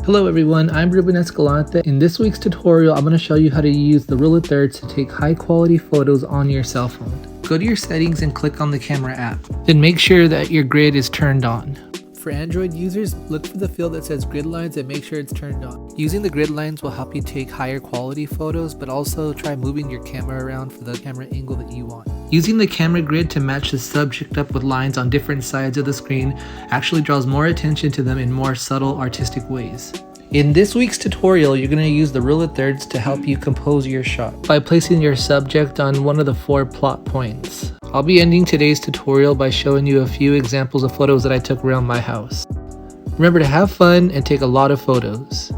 Hello everyone, I'm Ruben Escalante. In this week's tutorial, I'm going to show you how to use the rule of thirds to take high quality photos on your cell phone. Go to your settings and click on the camera app. Then make sure that your grid is turned on. For Android users, look for the field that says grid lines and make sure it's turned on. Using the grid lines will help you take higher quality photos, but also try moving your camera around for the camera angle that you want. Using the camera grid to match the subject up with lines on different sides of the screen actually draws more attention to them in more subtle artistic ways. In this week's tutorial, you're going to use the rule of thirds to help you compose your shot by placing your subject on one of the 4 plot points. I'll be ending today's tutorial by showing you a few examples of photos that I took around my house. Remember to have fun and take a lot of photos.